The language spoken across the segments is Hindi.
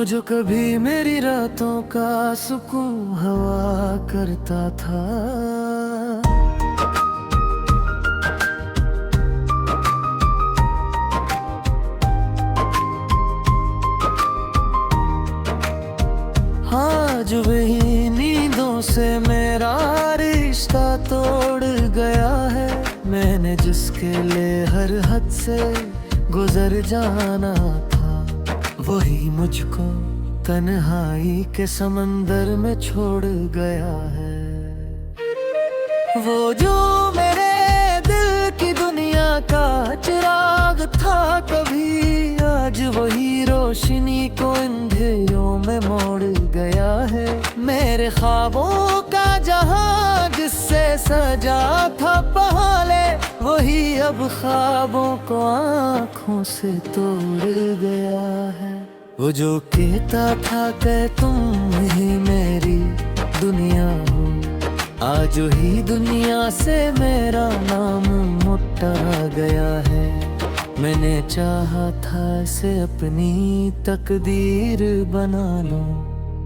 जो कभी मेरी रातों का सुकून हवा करता था। आज वही नींदों से मेरा रिश्ता तोड़ गया है। मैंने जिसके लिए हर हद से गुजर जाना था, वही मुझको तन्हाई के समंदर में छोड़ गया है। वो जो मेरे दिल की दुनिया का चिराग था कभी, आज वही रोशनी को अंधेरों में मोड़ गया है। मेरे ख्वाबों का जहां जिससे सजा था पहले, वही अब ख्वाबों को आँखों से तोड़ गया है। वो जो कहता था कि तुम ही मेरी दुनिया हो, आज ही दुनिया से मेरा नाम मिटा गया है। मैंने चाहा था इसे अपनी तकदीर बना लूं,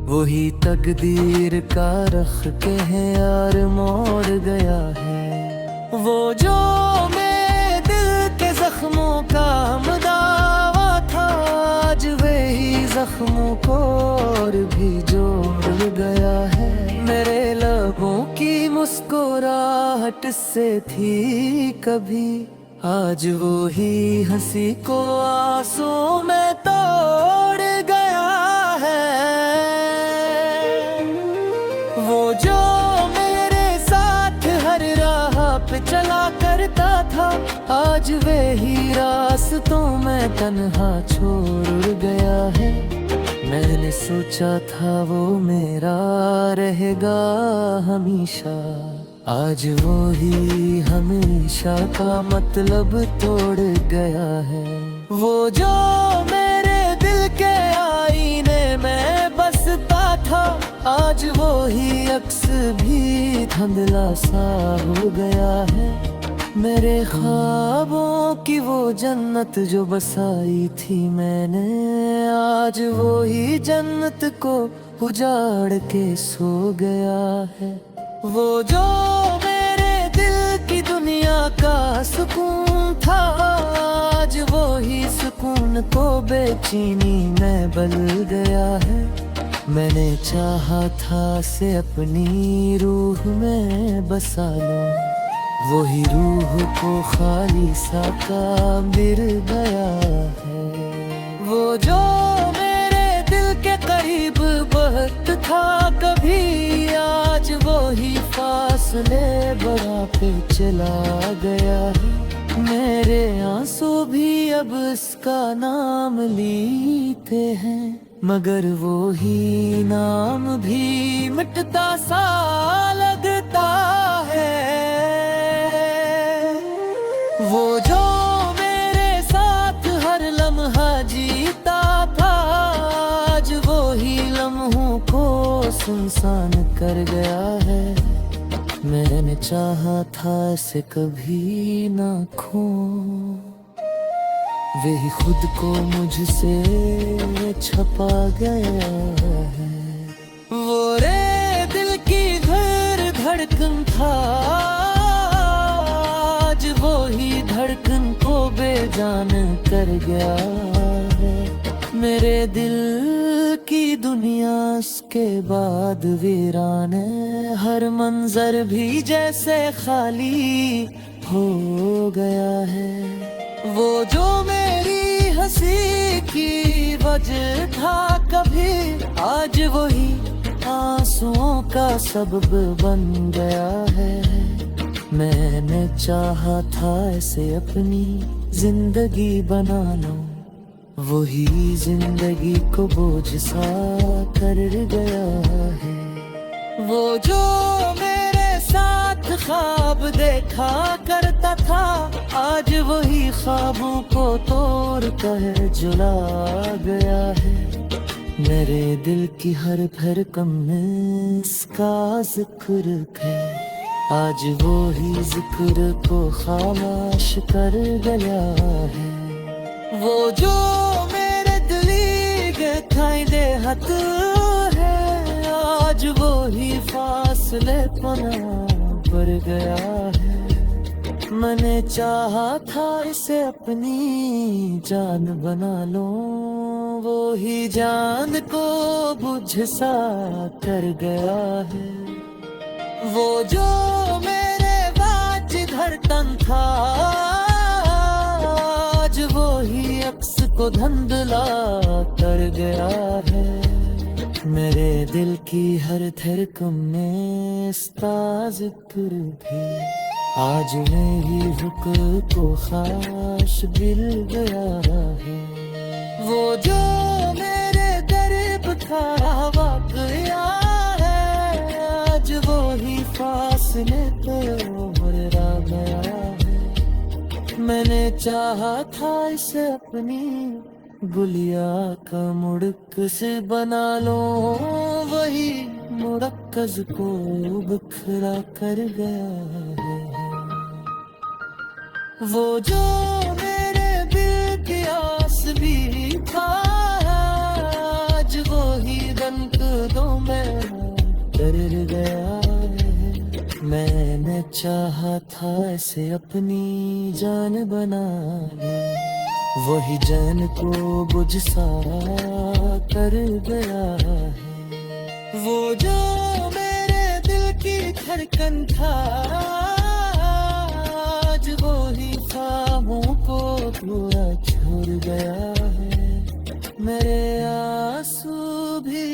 वही तकदीर का रख के है यार मोड़ गया है। वो जो मेरे दिल के जख्मों का हमदावा था, आज वही जख्मों को और भी जोड़ गया है। मेरे लबों की मुस्कुराहट से थी कभी, आज वो ही हंसी को आंसू में तोड़ गया है। वो जो मेरे साथ हर राह पे चला करता था, आज वही रास्तों में तन्हा छोड़ गया है। मैंने सोचा था वो मेरा रहेगा हमेशा, आज वो ही हमेशा का मतलब तोड़ गया है। वो जो मेरे दिल के आईने में बसता था, आज वो ही अक्स भी धुंधला सा हो गया है। मेरे ख्वाबों की वो जन्नत जो बसाई थी मैंने, आज वो ही जन्नत को उजाड़ के सो गया है। वो जो मेरे दिल की दुनिया का सुकून था, आज वो ही सुकून को बेचैनी में बदल गया है। मैंने चाहा था से अपनी रूह में बसा लूं, वही रूह को खाली सा मिल गया है। वो जो मेरे दिल के करीब बहुत था कभी, आज वो ही फासले बड़ा पे चला गया है। मेरे आंसू भी अब इसका नाम लेते हैं, मगर वो ही नाम भी मिटता सा लगता है। वो जो मेरे साथ हर लम्हा जीता था, आज वो ही लम्हों को सुनसान कर गया है। मैंने चाहा था इसे कभी ना खो, वही खुद को मुझसे छपा गया है। वो रे दिल की धड़कन था, आज वो ही धड़कन को बेजान कर गया है। मेरे दिल की दुनिया उसके बाद वीरान है, हर मंजर भी जैसे खाली हो गया है। वो जो मेरी हंसी की वजह था कभी, आज वही आंसुओं का सबब बन गया है। मैंने चाहा था इसे अपनी जिंदगी बना लूं, वही जिंदगी को बोझ सा कर गया है। वो जो मेरे साथ ख्वाब देखा करता था, आज वही ख्वाबों को तोड़ कर जुला गया है। मेरे दिल की हर धड़कन में इसका जिक्र है, आज वो ही जिक्र को खामोश कर गया है। वो जो मेरे दिली के खाई दे हत है, आज वो ही फासले पना पर गया है। मैंने चाहा था इसे अपनी जान बना लो, वो ही जान को बुझ सा कर गया है। वो जो मेरे बाज धड़कन था, आज वो ही अक्स को धुंधला कर गया है। मेरे दिल की हर धड़कन में इसका जिक्र भी आज मेरी रुक को खास दिल गया है। वो जो मेरे दर्द था वाक़या है, आज वो ही फासले पे उभरा गया है। मैंने चाहा था इसे अपनी गुलिया का मुड़क से बना लो, वही मुड़क्कज को बिखरा कर गया है। वो जो मेरे दिल की आस भी था, आज वो ही रंग दो में कर गया है। मैंने चाहा था इसे अपनी जान बना ले, वही जान को बुझ सा कर गया है। वो जो मेरे दिल की धड़कन था, आज वो ही ख्वाबों को पूरा छोड़ गया है। मेरे आंसू भी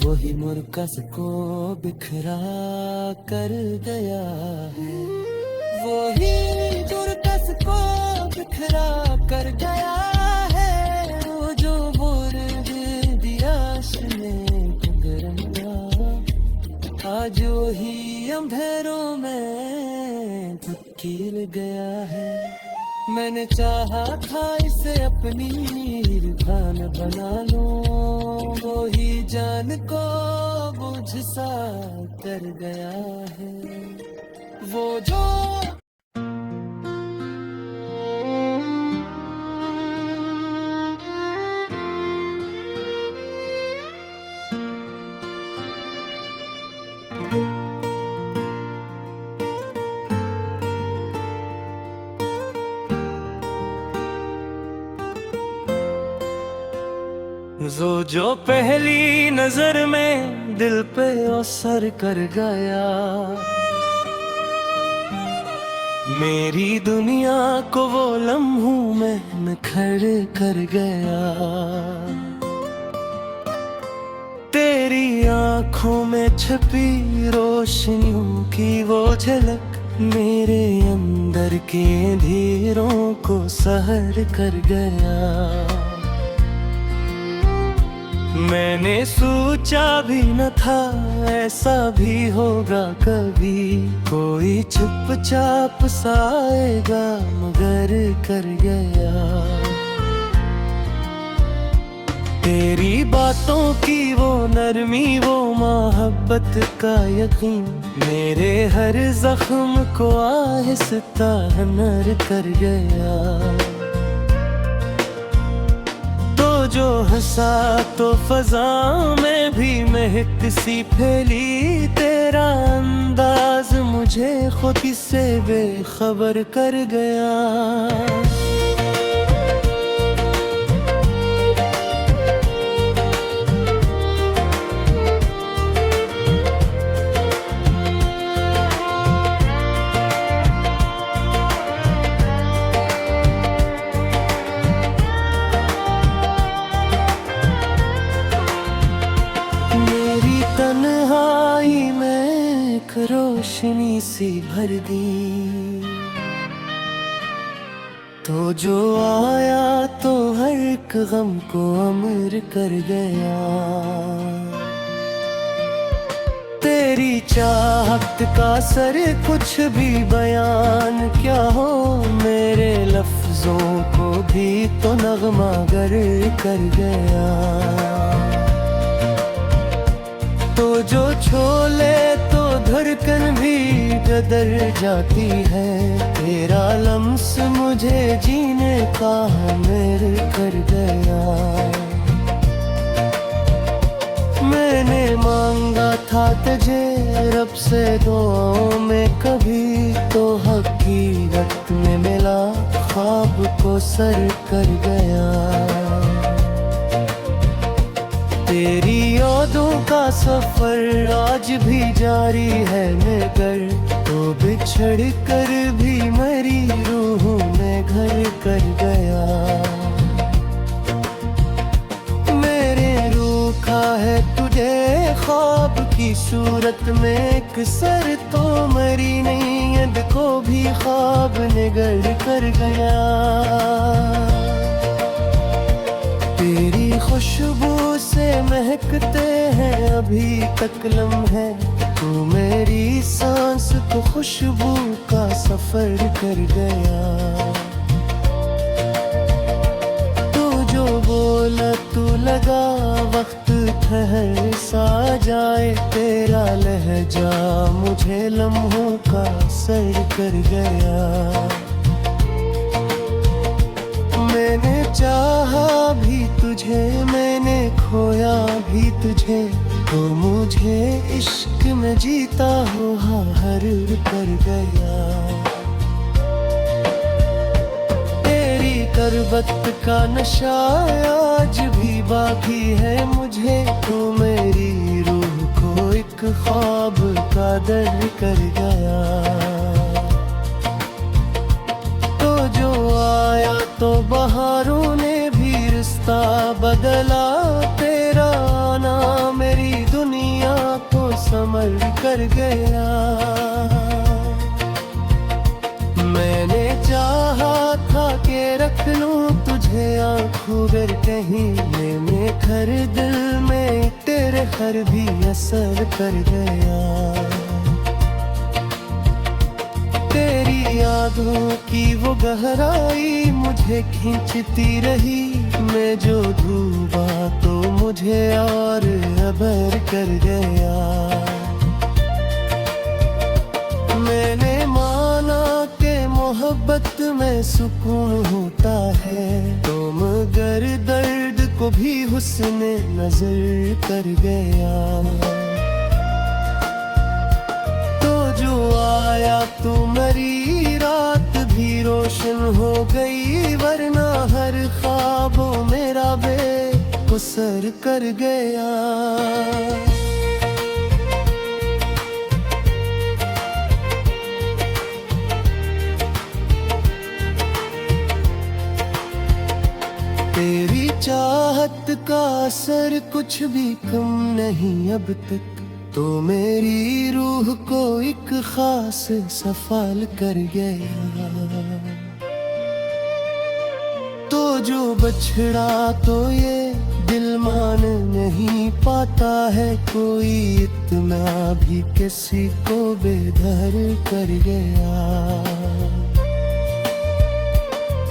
वही मुरकस को बिखरा कर गया है। वही मुरकस को बिखरा कर गया है। वो जो बुर्द दिया ने गुजरा, आज वही अंधेरों में धकेल गया है। मैंने चाहा था इसे अपनी जान बना लो, वो ही जान को बुझ सा कर गया है। वो जो जो पहली नजर में दिल पे असर कर गया, मेरी दुनिया को वो लम्हों में निखर कर गया। तेरी आंखों में छुपी रोशनियों की वो झलक मेरे अंदर के अंधेरों को सहर कर गया। मैंने सोचा भी न था ऐसा भी होगा कभी, कोई चुपचाप सा आएगा मगर कर गया। तेरी बातों की वो नरमी, वो मोहब्बत का यकीन मेरे हर जख्म को आहिस्ता नर कर गया। जो हंसा तो फजा में भी महक सी फैली, तेरा अंदाज मुझे खुद से बेखबर कर गया। तन्हाई में एक रोशनी सी भर दी, तो जो आया तो हर एक गम को अमर कर गया। तेरी चाहत का सर कुछ भी बयान क्या हो, मेरे लफ्जों को भी तो नगमा गर कर गया। तो जो छोले तो धड़कन भी बदल जाती है। तेरा लम्स मुझे जीने का मेरे कर गया। मैंने मांगा था तुझे रब से दुआओं में कभी, तो हकीकत में मिला ख्वाब को सर कर गया। तेरी यादों का सफर आज भी जारी है मगर, तो बिछड़ कर भी मेरी रूह में घर कर गया। मेरे रूखा है तुझे ख्वाब की सूरत में एक सर, तो मरी नींद को भी ख्वाब निगल कर गया। तेरी खुशबू से महकते हैं अभी तक लम्हे, तू मेरी सांस को खुशबू का सफर कर गया। तू जो बोला तू लगा वक्त ठहर सा जाए, तेरा लहजा मुझे लम्हों का सर कर गया। मैंने चाहा भी तुझे, मैंने खोया भी तुझे, तो मुझे इश्क में जीता हुआ हर कर गया। तेरी करवत का नशा आज भी बाकी है मुझे, तो मेरी रूह को एक ख्वाब का दर कर गया। तो जो आया तो बहारों ने भी रिश्ता बदला, तेरा आना मेरी दुनिया को समर कर गया। मैंने चाहा था कि रख लूं तुझे आँखों गर कहीं में घर, दिल में तेरे हर भी असर कर गया। तेरी यादों की वो गहराई मुझे खींचती रही, मैं जो डूबा तो मुझे और अबर कर गया। मैंने माना कि मोहब्बत में सुकून होता है, तो मगर दर्द को भी हुस्न नजर कर गया। जो आया तो मेरी रात भी रोशन हो गई, वरना हर ख्वाबों मेरा बेअसर कर गया। तेरी चाहत का असर कुछ भी कम नहीं अब तक, तो मेरी रूह को एक खास सफाल कर गया। तो जो बछड़ा तो ये दिल मान नहीं पाता है, कोई इतना भी किसी को बेदर कर गया।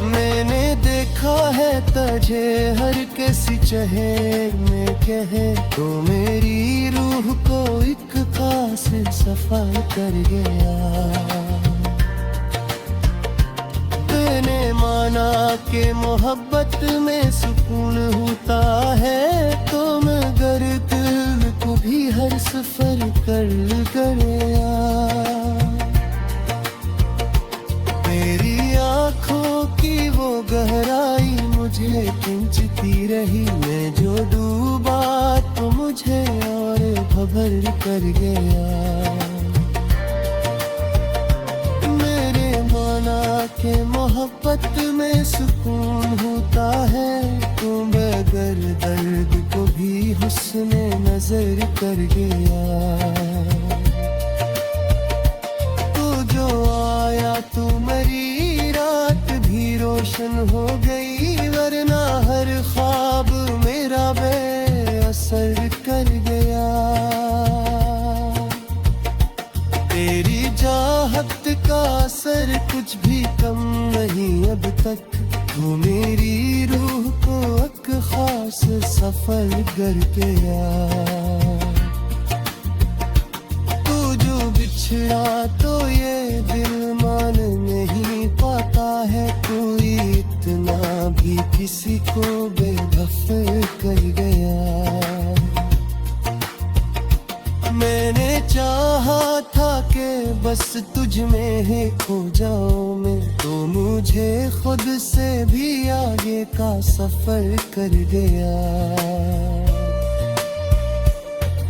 मैंने देखा है तुझे हर किसी चहे में कहे, तो मेरी रूह को एक खास सफर कर गया। मैंने माना कि मोहब्बत में सुकून होता है, तो मगर दिल को भी हर सफर कर गया। मेरी आँखों की वो गहराई मुझे खींचती रही, मैं जो डूबा तो मुझे और भंवर कर गया। मेरे माना के मोहब्बत में सुकून होता है, तो बगैर दर्द को भी हुस्न नजर कर गया। तू जो आया तो मेरी रात भी रोशन हो गई, वरना हर ख्वाब मेरा बेअसर कर गया। तेरी चाहत का असर कुछ भी कम नहीं अब तक, तू मेरी रूह को एक खास सफर करके आ। तू जो बिछड़ा तो ये दिल मान नहीं पाता है, कोई इतना भी किसी को बेदखल कर गया। मैंने चाहा था कि बस तुझ में ही खो जाऊं मैं, तो मुझे खुद से भी आगे का सफर कर गया।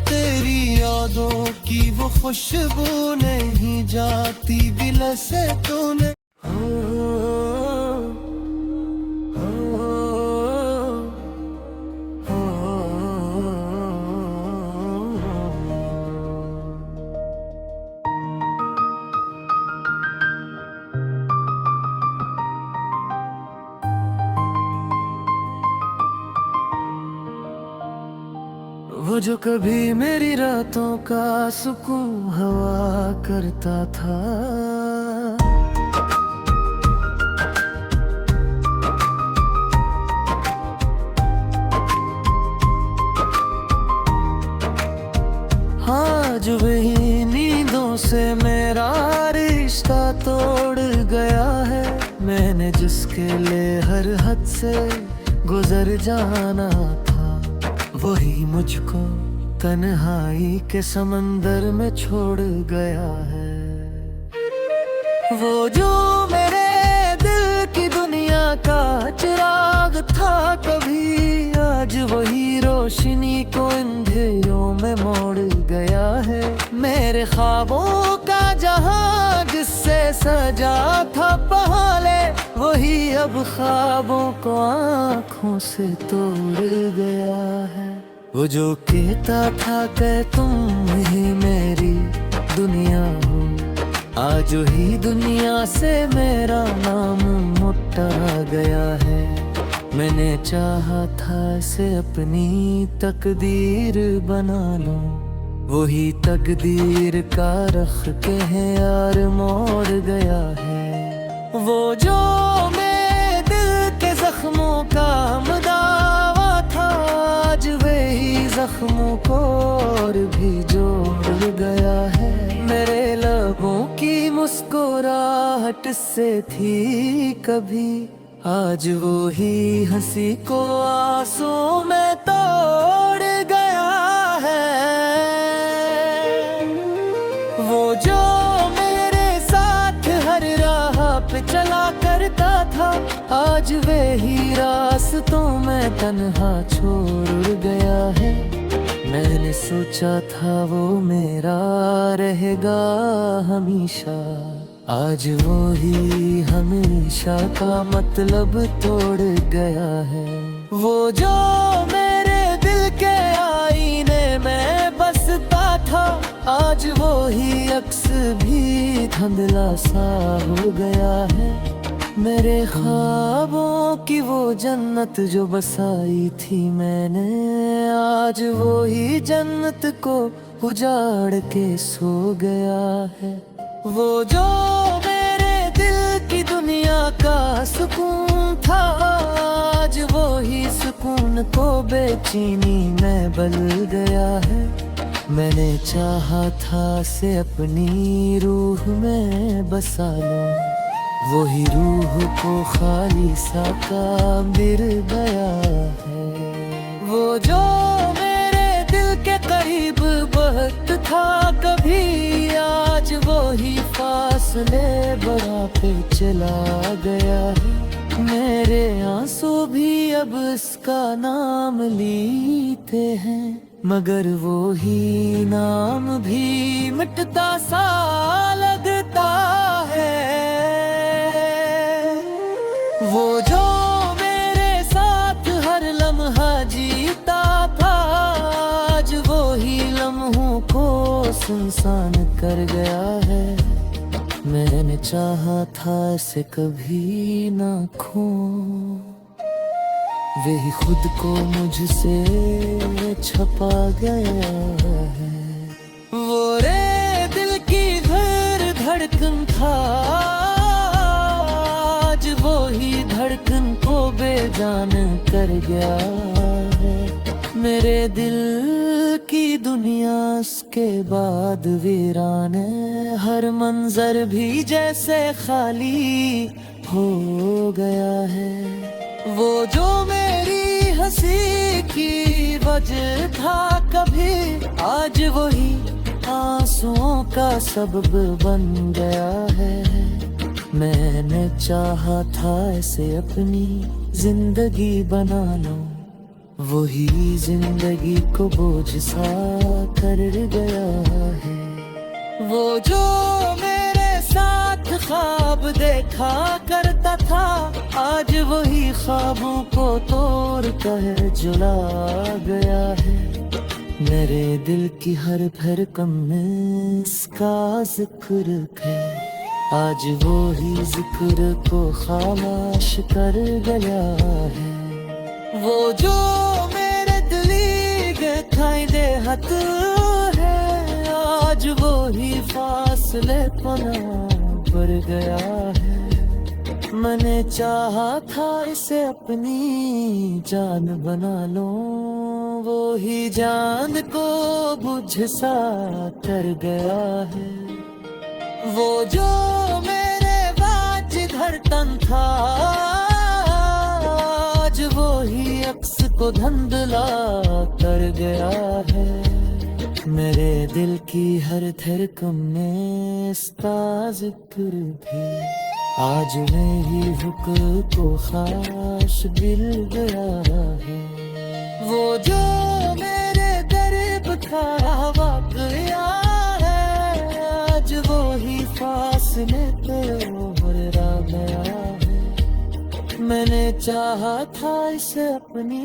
तेरी यादों की वो खुशबू नहीं जाती दिल से तूने। वो जो कभी मेरी रातों का सुकून हवा करता था, आज वही नींदों से मेरा रिश्ता तोड़ गया है। मैंने जिसके लिए हर हद से गुजर जाना था, वही मुझको तन्हाई के समंदर में छोड़ गया है। वो जो मेरे दिल की दुनिया का चिराग था कभी, आज वही रोशनी को अंधेरों में मोड़ गया है। मेरे ख्वाबों का जहां जिससे सजा था पहले, वही अब ख्वाबों को आँखों से तोड़ गया है। वो जो कहता था कि तुम ही मेरी दुनिया हो, आज ही दुनिया से मेरा नाम मिटा गया है। मैंने चाहा था इसे अपनी तकदीर बना लूं, वही तकदीर का रख के है यार मोड़ गया है। वो जो मेरे दिल के जख्मों का मदावा था, आज वही जख्मों को और भी जोड़ गया है। मेरे लबों की मुस्कुराहट से थी कभी, आज वो ही हंसी को आंसू में तोड़ गया है। वो जो मेरे साथ हर राह पे चला करता था, आज वही रास्तों में तन्हा छोड़ गया है। मैंने सोचा था वो मेरा रहेगा हमेशा, आज वो ही हमेशा का मतलब तोड़ गया है। वो जो मेरे दिल के आईने में बसता था, आज वो ही अक्स भी धुंधला सा हो गया है। मेरे ख्वाबों की वो जन्नत जो बसाई थी मैंने, आज वो ही जन्नत को उजाड़ के सो गया है। वो जो मेरे दिल की दुनिया का सुकून था, आज वो ही सुकून को बेचैनी में बदल गया है। मैंने चाहा था से अपनी रूह में बसा लूं, वही रूह को खाली सा मिल गया है। वो जो मेरे दिल के करीब वक्त था कभी, आज वो ही फासले बढ़ा पे चला गया है। मेरे आंसू भी अब इसका नाम लेते हैं, मगर वो ही नाम भी मिटता सा लगता है। वो जो मेरे साथ हर लम्हा जीता था, आज वो ही लम्हों को सुनसान कर गया है। मैंने चाहा था इसे कभी ना खो, वही खुद को मुझसे छपा गया है। वो रे दिल की धड़कन था, आज वो ही धड़कन जान कर गया है। मेरे दिल की दुनिया उसके बाद वीरान है। हर मंजर भी जैसे खाली हो गया है। वो जो मेरी हंसी की वजह था कभी, आज वही आंसुओं का सबब बन गया है। मैंने चाहा था ऐसे अपनी जिंदगी बना लूं, वही जिंदगी को बोझ सा कर गया है। वो जो मेरे साथ ख्वाब देखा करता था, आज वही ख्वाबों को तोड़ कर जुला गया है। मेरे दिल की हर धड़कन में इसका जिक्र है, आज वो ही जिक्र को खामोश कर गया है। वो जो मेरे दिली गथाई दे हत है, आज वो ही फासले पना पर गया है। मैंने चाहा था इसे अपनी जान बना लो, वो ही जान को बुझ सा कर गया है। वो जो मेरे बाज धड़कन था, आज वो ही अक्स को धंधला कर गया है। मेरे दिल की हर धड़कन में इसका जिक्र भी, आज मेरी रुक को खास मिल गया है। वो जो मेरे दर्द का वाक़या है, आज वो ही फासले पे उभरा गया है। मैंने चाहा था इसे अपनी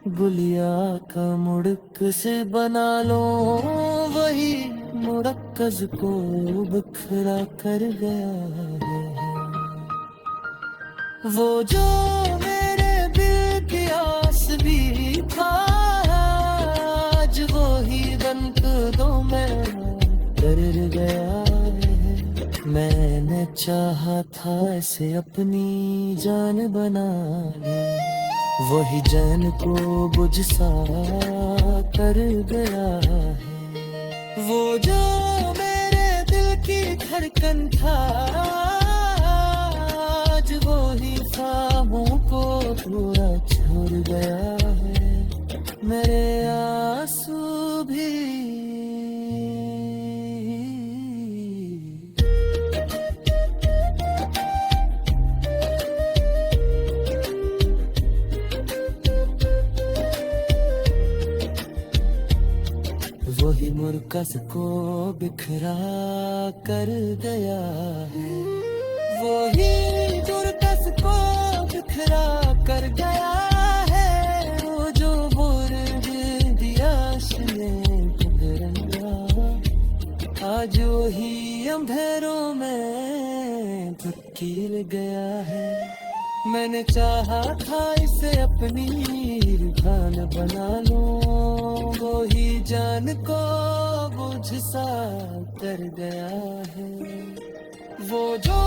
गुलिया का मुड़क से बना लो, वही मुड़क्कज को बिखरा कर गया है। वो जो मेरे दिल की आस भी था, आज वो ही कदमों में कर गया है। मैंने चाहा था इसे अपनी जान बना ले, वही जान को बुझ सा कर गया है। वो जो मेरे दिल की धड़कन था, आज वो ही ख्वाबों को पूरा छोड़ गया है। मेरे आंसू भी वही मुरकस को बिखरा कर गया है। वही मुरकस को बिखरा कर गया है। वो जो बुर्ज दिया में गुजरा, आज वही अंधेरों में धकेल गया है। मैंने चाहा था इसे अपनी जान बना लो, वो ही जान को बुझ सा कर गया है। वो जो